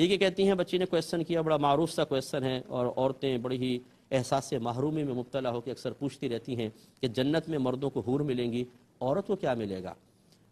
یہ کہتی ہیں بچی نے کویسچن کیا، بڑا معروف سا کویسچن ہے، اور عورتیں بڑی ہی احساس محرومی میں مبتلا ہو کے اکثر پوچھتی رہتی ہیں کہ جنت میں مردوں کو حور ملیں گی، عورت کو کیا ملے گا؟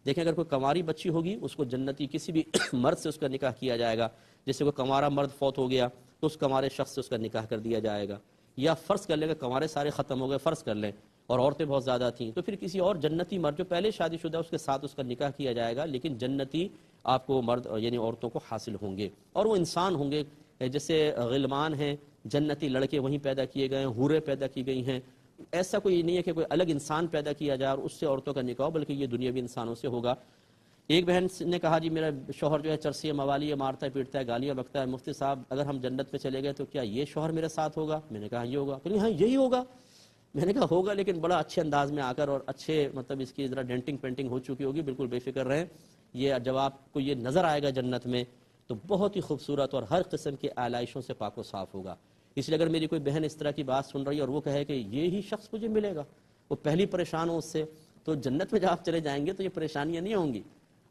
دیکھیں اگر کوئی کنواری بچی ہوگی اس کو جنتی کسی بھی مرد سے اس کا نکاح کیا جائے گا، جیسے کوئی کنوارا مرد فوت ہو گیا تو اس کنوارے شخص سے اس کا نکاح کر دیا جائے گا، یا فرض کر لیں کہ کنوارے سارے ختم ہو گئے فرض کر لیں اور عورتیں بہت زیادہ تھیں تو پھر کسی اور جنتی مرد جو پہلے شادی شدہ اس کے ساتھ اس کا نکاح کیا جائے گا، لیکن جنتی آپ کو مرد یعنی عورتوں کو حاصل ہوں گے، اور وہ انسان ہوں گے جیسے غلمان ہیں، جنتی لڑکے وہیں پیدا کیے گئے ہیں، حوریں پیدا کی گئی ہیں، ایسا کوئی نہیں ہے کہ کوئی الگ انسان پیدا کیا جائے اور اس سے عورتوں کا نکاح، بلکہ یہ دنیاوی انسانوں سے ہوگا۔ ایک بہن نے کہا جی میرا شوہر جو ہے چرسی موالی مارتا ہے پیٹتا ہے گالیاں بکتا ہے، مفتی صاحب اگر ہم جنت میں چلے گئے تو کیا یہ شوہر میرے ساتھ ہوگا؟ میں نے کہا یہ ہوگا، کہ ہاں یہی ہوگا۔ میں نے کہا ہوگا لیکن بڑا اچھے انداز میں آ کر، اور اچھے مطلب اس کی ذرا ڈینٹنگ پینٹنگ ہو چکی ہوگی، بالکل بے فکر رہیں، یہ جب آپ کو یہ نظر آئے گا جنت میں تو بہت ہی خوبصورت اور ہر قسم کے آلائشوں سے پاک و صاف ہوگا۔ اس لیے اگر میری کوئی بہن اس طرح کی بات سن رہی ہے اور وہ کہے کہ یہی شخص مجھے ملے گا، وہ پہلی پریشان ہو اس سے، تو جنت میں جب آپ چلے جائیں گے تو یہ پریشانیاں نہیں ہوں گی۔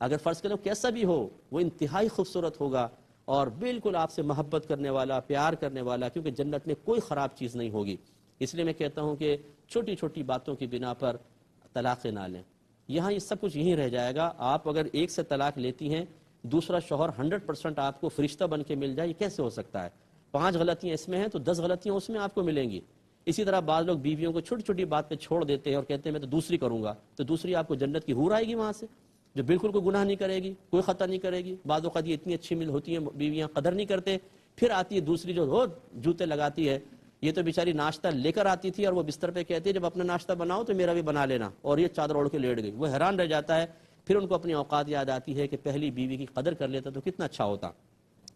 اگر فرض کرو کیسا بھی ہو وہ انتہائی خوبصورت ہوگا اور بالکل آپ سے محبت کرنے والا، پیار کرنے والا، کیونکہ جنت میں کوئی خراب چیز نہیں ہوگی۔ اس لیے میں کہتا ہوں کہ چھوٹی چھوٹی باتوں کی بنا پر طلاق نہ لیں، یہاں یہ سب کچھ یہیں رہ جائے گا۔ آپ اگر ایک سے طلاق لیتی ہیں، دوسرا شوہر 100% آپ کو فرشتہ بن کے مل جائے، یہ کیسے ہو سکتا ہے؟ 5 غلطیاں اس میں ہیں تو 10 غلطیاں اس میں آپ کو ملیں گی۔ اسی طرح بعض لوگ بیویوں کو چھوٹی چھوٹی بات پہ چھوڑ دیتے ہیں اور کہتے ہیں میں تو دوسری کروں گا، تو دوسری آپ کو جنت کی حور آئے گی وہاں سے، جو بالکل کوئی گناہ نہیں کرے گی، کوئی خطا نہیں کرے گی۔ بعض اوقات یہ اتنی اچھی ہوتی ہیں بیویاں، قدر نہیں کرتے، پھر آتی ہے دوسری جو روز جوتے لگاتی ہے، یہ تو بیچاری ناشتہ لے کر آتی تھی اور وہ بستر پہ کہتی ہے جب اپنا ناشتہ بناؤ تو میرا بھی بنا لینا، اور یہ چادر اوڑھ کے لیٹ گئی۔ وہ حیران رہ جاتا ہے، پھر ان کو اپنی اوقات یاد آتی ہے کہ پہلی بیوی کی قدر کر لیتا تو کتنا اچھا ہوتا۔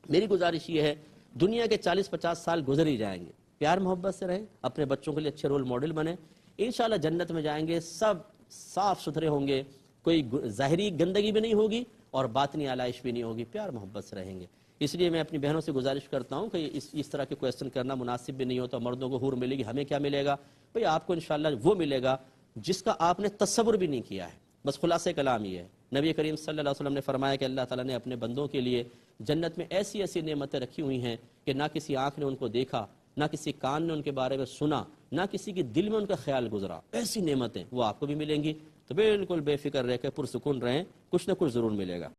میری گزارش یہ ہے، دنیا کے 40-50 سال گزر ہی جائیں گے، پیار محبت سے رہیں، اپنے بچوں کے لیے اچھے رول ماڈل بنیں، انشاءاللہ جنت میں جائیں گے، سب صاف ستھرے ہوں گے، کوئی ظاہری گندگی بھی نہیں ہوگی اور باطنی آلائش بھی نہیں ہوگی، پیار محبت سے رہیں گے۔ اس لیے میں اپنی بہنوں سے گزارش کرتا ہوں کہ اس طرح کے کویسچن کرنا مناسب بھی نہیں ہوتا، مردوں کو حور ملے گی، ہمیں کیا ملے گا؟ بھئی آپ کو انشاءاللہ وہ ملے گا جس کا آپ نے تصور بھی نہیں کیا ہے۔ بس خلاصہ کلام یہ ہے، نبی کریم صلی اللہ علیہ وسلم نے فرمایا کہ اللہ تعالیٰ نے اپنے بندوں کے لیے جنت میں ایسی ایسی نعمتیں رکھی ہوئی ہیں کہ نہ کسی آنکھ نے ان کو دیکھا، نہ کسی کان نے ان کے بارے میں سنا، نہ کسی کے دل میں ان کا خیال گزرا، ایسی نعمتیں وہ آپ کو بھی ملیں گی۔ تو بالکل بے فکر رہ کے پرسکون رہیں، کچھ نہ کچھ ضرور ملے گا۔